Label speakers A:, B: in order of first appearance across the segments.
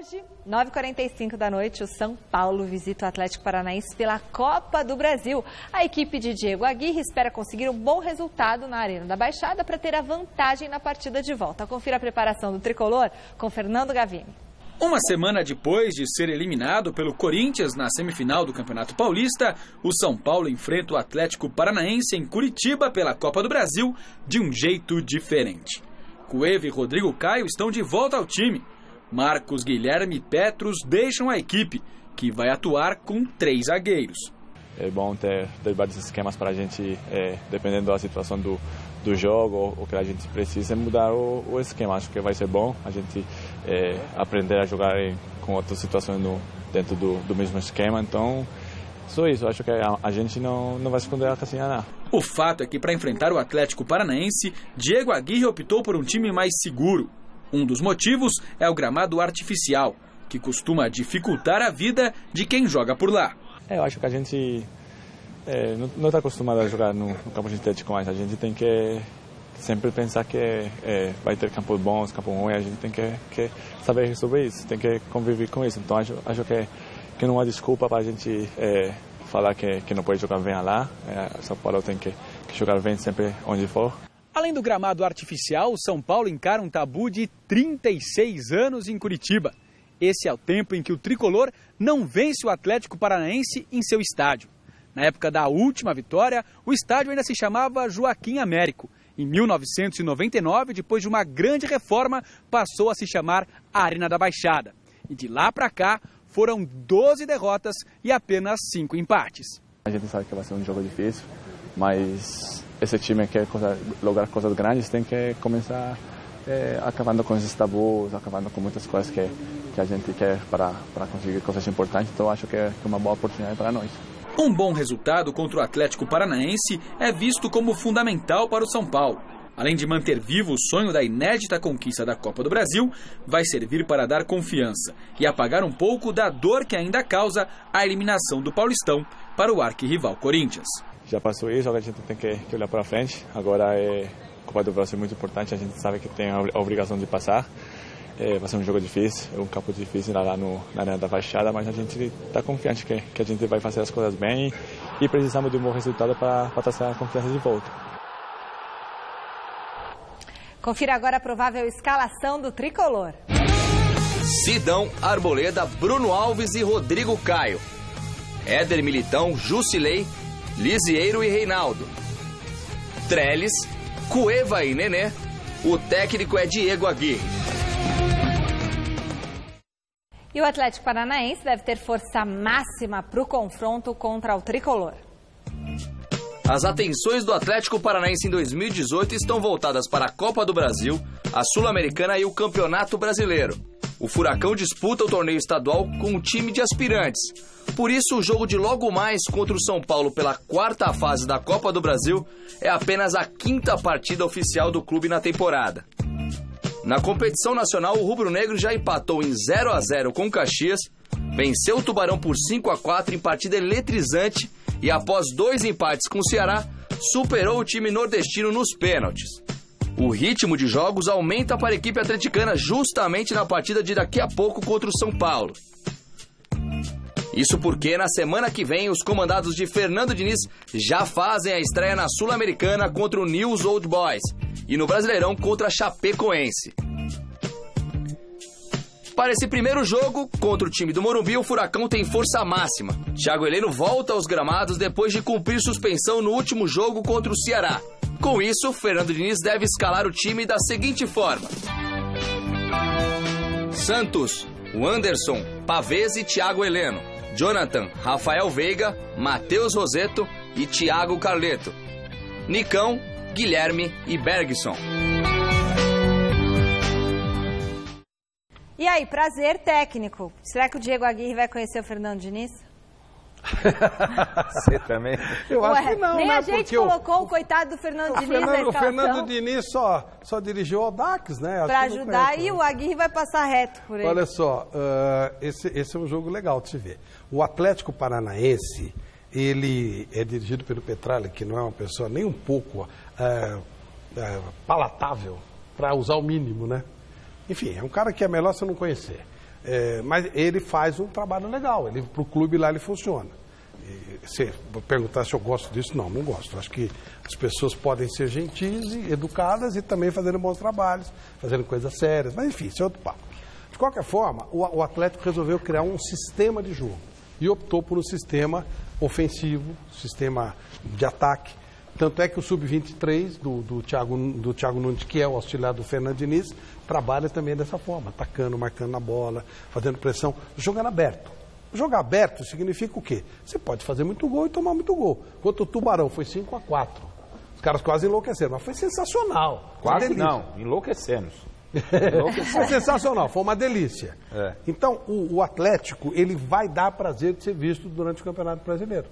A: Hoje, 9h45 da noite, o São Paulo visita o Atlético Paranaense pela Copa do Brasil. A equipe de Diego Aguirre espera conseguir um bom resultado na Arena da Baixada para ter a vantagem na partida de volta. Confira a preparação do tricolor com Fernando Gavini.
B: Uma semana depois de ser eliminado pelo Corinthians na semifinal do Campeonato Paulista, o São Paulo enfrenta o Atlético Paranaense em Curitiba pela Copa do Brasil de um jeito diferente. Cueva e Rodrigo Caio estão de volta ao time. Marcos, Guilherme e Petros deixam a equipe, que vai atuar com 3 zagueiros.
C: É bom ter vários esquemas para a gente, dependendo da situação do jogo, o que a gente precisa mudar o esquema. Acho que vai ser bom a gente aprender a jogar com outras situações dentro do mesmo esquema. Então, só isso. Acho que a gente não vai esconder a casinha, não.
B: O fato é que para enfrentar o Atlético Paranaense, Diego Aguirre optou por um time mais seguro. Um dos motivos é o gramado artificial, que costuma dificultar a vida de quem joga por lá.
C: Eu acho que a gente não está acostumado a jogar no campo sintético mais. A gente tem que sempre pensar que vai ter campos bons, campos ruins. A gente tem que saber resolver isso, tem que conviver com isso. Então acho que não há desculpa para a gente falar que não pode jogar bem lá. São Paulo tem que jogar bem sempre onde for.
B: Além do gramado artificial, o São Paulo encara um tabu de 36 anos em Curitiba. Esse é o tempo em que o tricolor não vence o Atlético Paranaense em seu estádio. Na época da última vitória, o estádio ainda se chamava Joaquim Américo. Em 1999, depois de uma grande reforma, passou a se chamar Arena da Baixada. E de lá para cá, foram 12 derrotas e apenas 5 empates.
C: A gente sabe que vai ser um jogo difícil, mas esse time que quer lograr coisas grandes tem que começar acabando com esses tabus, acabando com muitas coisas que a gente quer para conseguir coisas importantes. Então acho que é uma boa oportunidade para nós.
B: Um bom resultado contra o Atlético Paranaense é visto como fundamental para o São Paulo. Além de manter vivo o sonho da inédita conquista da Copa do Brasil, vai servir para dar confiança e apagar um pouco da dor que ainda causa a eliminação do Paulistão para o arquirrival Corinthians.
C: Já passou isso, agora a gente tem que olhar para frente. Agora a Copa do Brasil é muito importante, a gente sabe que tem a obrigação de passar. Vai ser um jogo difícil, um campo difícil lá na Arena da Baixada, mas a gente está confiante que a gente vai fazer as coisas bem e precisamos de um bom resultado para trazer a confiança de volta.
A: Confira agora a provável escalação do tricolor.
D: Sidão, Arboleda, Bruno Alves e Rodrigo Caio. Éder Militão, Jusilei, Lisieiro e Reinaldo. Trellis, Cueva e Nenê. O técnico é Diego Aguirre.
A: E o Atlético Paranaense deve ter força máxima para o confronto contra o tricolor.
D: As atenções do Atlético Paranaense em 2018 estão voltadas para a Copa do Brasil, a Sul-Americana e o Campeonato Brasileiro. O Furacão disputa o torneio estadual com um time de aspirantes. Por isso, o jogo de logo mais contra o São Paulo pela 4ª fase da Copa do Brasil é apenas a 5ª partida oficial do clube na temporada. Na competição nacional, o rubro-negro já empatou em 0-0 com o Caxias, venceu o Tubarão por 5-4 em partida eletrizante e, após 2 empates com o Ceará, superou o time nordestino nos pênaltis. O ritmo de jogos aumenta para a equipe atleticana justamente na partida de daqui a pouco contra o São Paulo. Isso porque na semana que vem os comandados de Fernando Diniz já fazem a estreia na Sul-Americana contra o News Old Boys e no Brasileirão contra a Chapecoense. Para esse primeiro jogo, contra o time do Morumbi, o Furacão tem força máxima. Thiago Heleno volta aos gramados depois de cumprir suspensão no último jogo contra o Ceará. Com isso, Fernando Diniz deve escalar o time da seguinte forma: Santos, Wanderson, Pavés e Thiago Heleno. Jonathan, Rafael Veiga, Matheus Rosetto e Thiago Carleto. Nicão, Guilherme e Bergson.
A: E aí, prazer técnico. Será que o Diego Aguirre vai conhecer o Fernando Diniz?
E: Você também?
F: Eu acho que não,
A: nem
F: né?
A: a gente colocou o coitado do Fernando Diniz na escalação.
F: O Fernando Diniz só dirigiu o Audax, né?
A: Para ajudar, e o Aguirre vai passar reto por ele.
F: Olha só, esse é um jogo legal de se ver. O Atlético Paranaense, ele é dirigido pelo Petralha, que não é uma pessoa nem um pouco palatável, para usar o mínimo, né? Enfim, é um cara que é melhor você não conhecer. Mas ele faz um trabalho legal, para o clube lá ele funciona. Se perguntar se eu gosto disso, não gosto. Acho que as pessoas podem ser gentis e educadas e também fazendo bons trabalhos, fazendo coisas sérias, mas enfim, isso é outro papo. De qualquer forma, o Atlético resolveu criar um sistema de jogo e optou por um sistema ofensivo, sistema de ataque. Tanto é que o Sub-23 do Thiago Nunes, que é o auxiliar do Fernando Diniz, trabalha também dessa forma, atacando, marcando na bola, fazendo pressão, jogando aberto. Jogar aberto significa o quê? Você pode fazer muito gol e tomar muito gol. Enquanto o Tubarão foi 5-4. Os caras quase enlouqueceram, mas foi sensacional.
E: Quase não, enlouquecemos.
F: Foi sensacional, foi uma delícia. Então, o Atlético, ele vai dar prazer de ser visto durante o Campeonato Brasileiro.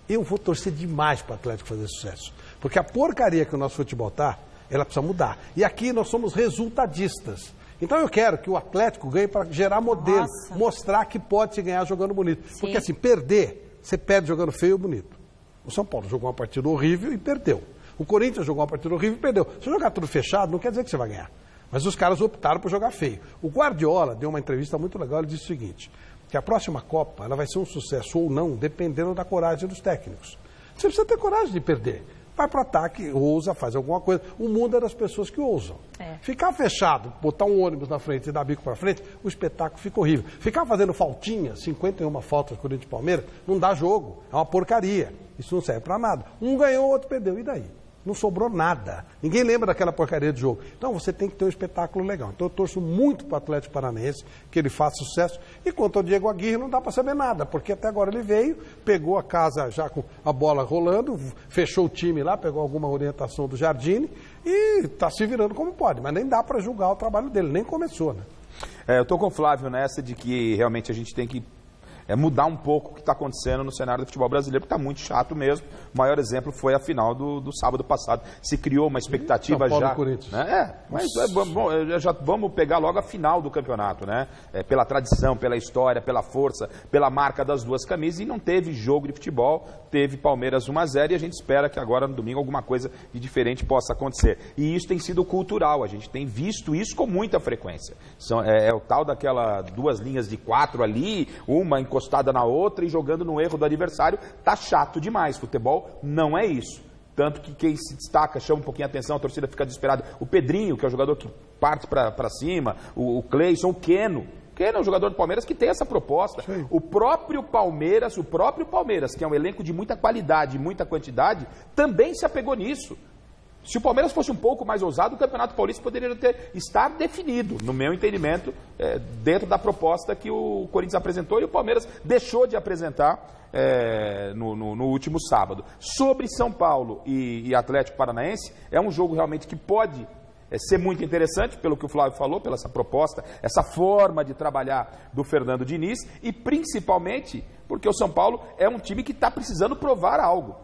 F: Eu vou torcer demais para o Atlético fazer sucesso. Porque a porcaria que o nosso futebol está, ela precisa mudar. E aqui nós somos resultadistas. Então eu quero que o Atlético ganhe para gerar modelo, mostrar que pode se ganhar jogando bonito. Sim. Porque assim, perder, você perde jogando feio ou bonito. O São Paulo jogou uma partida horrível e perdeu. O Corinthians jogou uma partida horrível e perdeu. Se jogar tudo fechado, não quer dizer que você vai ganhar. Mas os caras optaram por jogar feio. O Guardiola deu uma entrevista muito legal, ele disse o seguinte, que a próxima Copa ela vai ser um sucesso ou não, dependendo da coragem dos técnicos. Você precisa ter coragem de perder. Vai para o ataque, ousa, faz alguma coisa. O mundo é das pessoas que ousam. Ficar fechado, botar um ônibus na frente e dar bico para frente, o espetáculo fica horrível. Ficar fazendo faltinha, 51 faltas Corinthians e Palmeiras, não dá jogo. É uma porcaria. Isso não serve para nada. Um ganhou, o outro perdeu. E daí? Não sobrou nada. Ninguém lembra daquela porcaria de jogo. Então você tem que ter um espetáculo legal. Então eu torço muito para o Atlético Paranaense, que ele faça sucesso. E quanto ao Diego Aguirre, não dá para saber nada, porque até agora ele veio, pegou a casa já com a bola rolando, fechou o time lá, pegou alguma orientação do Jardine e está se virando como pode. Mas nem dá para julgar o trabalho dele, nem começou, né?
E: Eu estou com o Flávio nessa de que realmente a gente tem que mudar um pouco o que está acontecendo no cenário do futebol brasileiro, porque está muito chato mesmo. O maior exemplo foi a final do sábado passado. Se criou uma expectativa já... Né? Mas já vamos pegar logo a final do campeonato, né? Pela tradição, pela história, pela força, pela marca das duas camisas, e não teve jogo de futebol, teve Palmeiras 1-0, e a gente espera que agora no domingo alguma coisa de diferente possa acontecer. E isso tem sido cultural, a gente tem visto isso com muita frequência. É o tal daquela duas linhas de 4 ali, uma encostada na outra e jogando no erro do adversário, tá chato demais. Futebol não é isso. Tanto que quem se destaca, chama um pouquinho a atenção, a torcida fica desesperada. O Pedrinho, que é o jogador que parte para cima, o Cleison, o Keno. O Keno é um jogador do Palmeiras que tem essa proposta. Sim. O próprio Palmeiras, que é um elenco de muita qualidade, muita quantidade, também se apegou nisso. Se o Palmeiras fosse um pouco mais ousado, o Campeonato Paulista poderia estar definido, no meu entendimento, dentro da proposta que o Corinthians apresentou e o Palmeiras deixou de apresentar no último sábado. Sobre São Paulo e Atlético Paranaense, é um jogo realmente que pode ser muito interessante, pelo que o Flávio falou, pela essa proposta, essa forma de trabalhar do Fernando Diniz, e principalmente porque o São Paulo é um time que está precisando provar algo.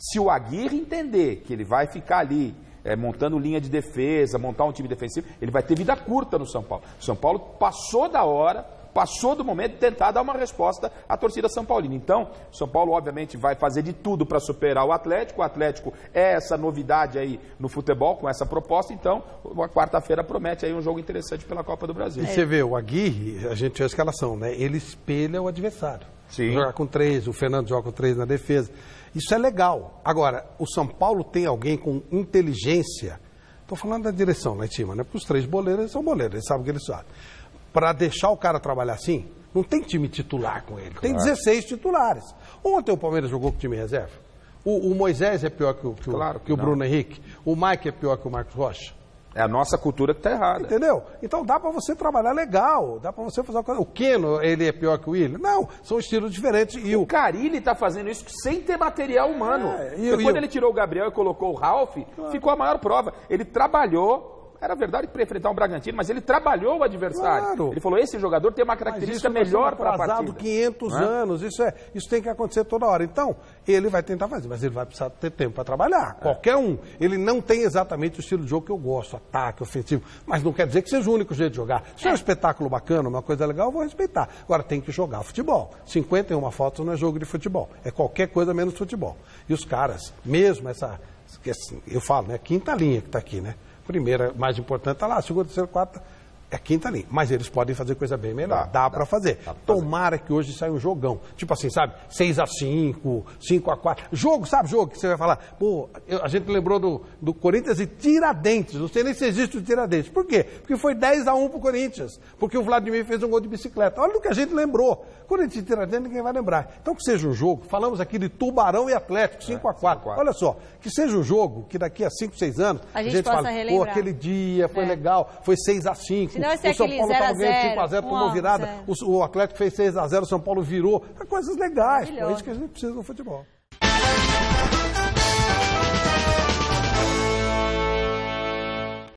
E: Se o Aguirre entender que ele vai ficar ali montando linha de defesa, montar um time defensivo, ele vai ter vida curta no São Paulo. O São Paulo passou da hora, passou do momento de tentar dar uma resposta à torcida São Paulina. Então, o São Paulo obviamente vai fazer de tudo para superar o Atlético. O Atlético é essa novidade aí no futebol, com essa proposta. Então, a quarta-feira promete aí um jogo interessante pela Copa do Brasil.
F: E você vê, o Aguirre, a gente tinha a escalação, né? Ele espelha o adversário.
E: Sim.
F: Jogar com 3, o Fernando joga com 3 na defesa. Isso é legal. Agora, o São Paulo tem alguém com inteligência. Estou falando da direção lá em cima, né? Porque os 3 boleiros, eles são boleiros, eles sabem o que eles fazem. Para deixar o cara trabalhar assim, não tem time titular com ele. Tem 16 titulares. Ontem o Palmeiras jogou com o time reserva. O Moisés é pior que o Bruno Henrique. O Mike é pior que o Marcos Rocha.
E: É a nossa cultura que está errada.
F: Entendeu? Então dá para você trabalhar legal, dá para você fazer uma coisa. O Keno, ele é pior que o Willian? Não, são estilos diferentes.
E: E o Carille está fazendo isso sem ter material humano. Quando ele tirou o Gabriel e colocou o Ralf, ficou a maior prova. Ele trabalhou. Era verdade para enfrentar um Bragantino, mas ele trabalhou o adversário. Claro. Ele falou, esse jogador tem uma característica melhor para a partida.
F: 500 anos, isso tem que acontecer toda hora. Então, ele vai tentar fazer, mas ele vai precisar ter tempo para trabalhar. Qualquer um. Ele não tem exatamente o estilo de jogo que eu gosto, ataque, ofensivo, mas não quer dizer que seja o único jeito de jogar. Se é um espetáculo bacana, uma coisa legal, eu vou respeitar. Agora, tem que jogar futebol. 51 faltas não é jogo de futebol. É qualquer coisa menos futebol. E os caras, mesmo eu falo, né, quinta linha que está aqui, né? Primeira, mais importante, está lá, segunda, terceira, quarta, É quinta linha, mas eles podem fazer coisa bem melhor. Dá para fazer. Tomara que hoje saia um jogão. Tipo assim, sabe? 6-5, 5-4. Jogo, sabe jogo que você vai falar? Pô, a gente lembrou do Corinthians e Tiradentes. Não sei nem se existe o Tiradentes. Por quê? Porque foi 10-1 pro Corinthians. Porque o Vladimir fez um gol de bicicleta. Olha o que a gente lembrou. Corinthians e Tiradentes ninguém vai lembrar. Então que seja um jogo. Falamos aqui de Tubarão e Atlético, 5-4. Olha só, que seja um jogo que daqui a 5, 6 anos
A: a gente possa
F: fala,
A: relembrar.
F: Pô, aquele dia foi legal, foi 6-5.
A: Senão vai ser
F: o São
A: aquele
F: Paulo estava
A: 0-0,
F: ganhando 5-0, tomou virada.
A: 1-0.
F: O Atlético fez 6-0, o São Paulo virou. Coisas legais. É isso que a gente precisa no futebol.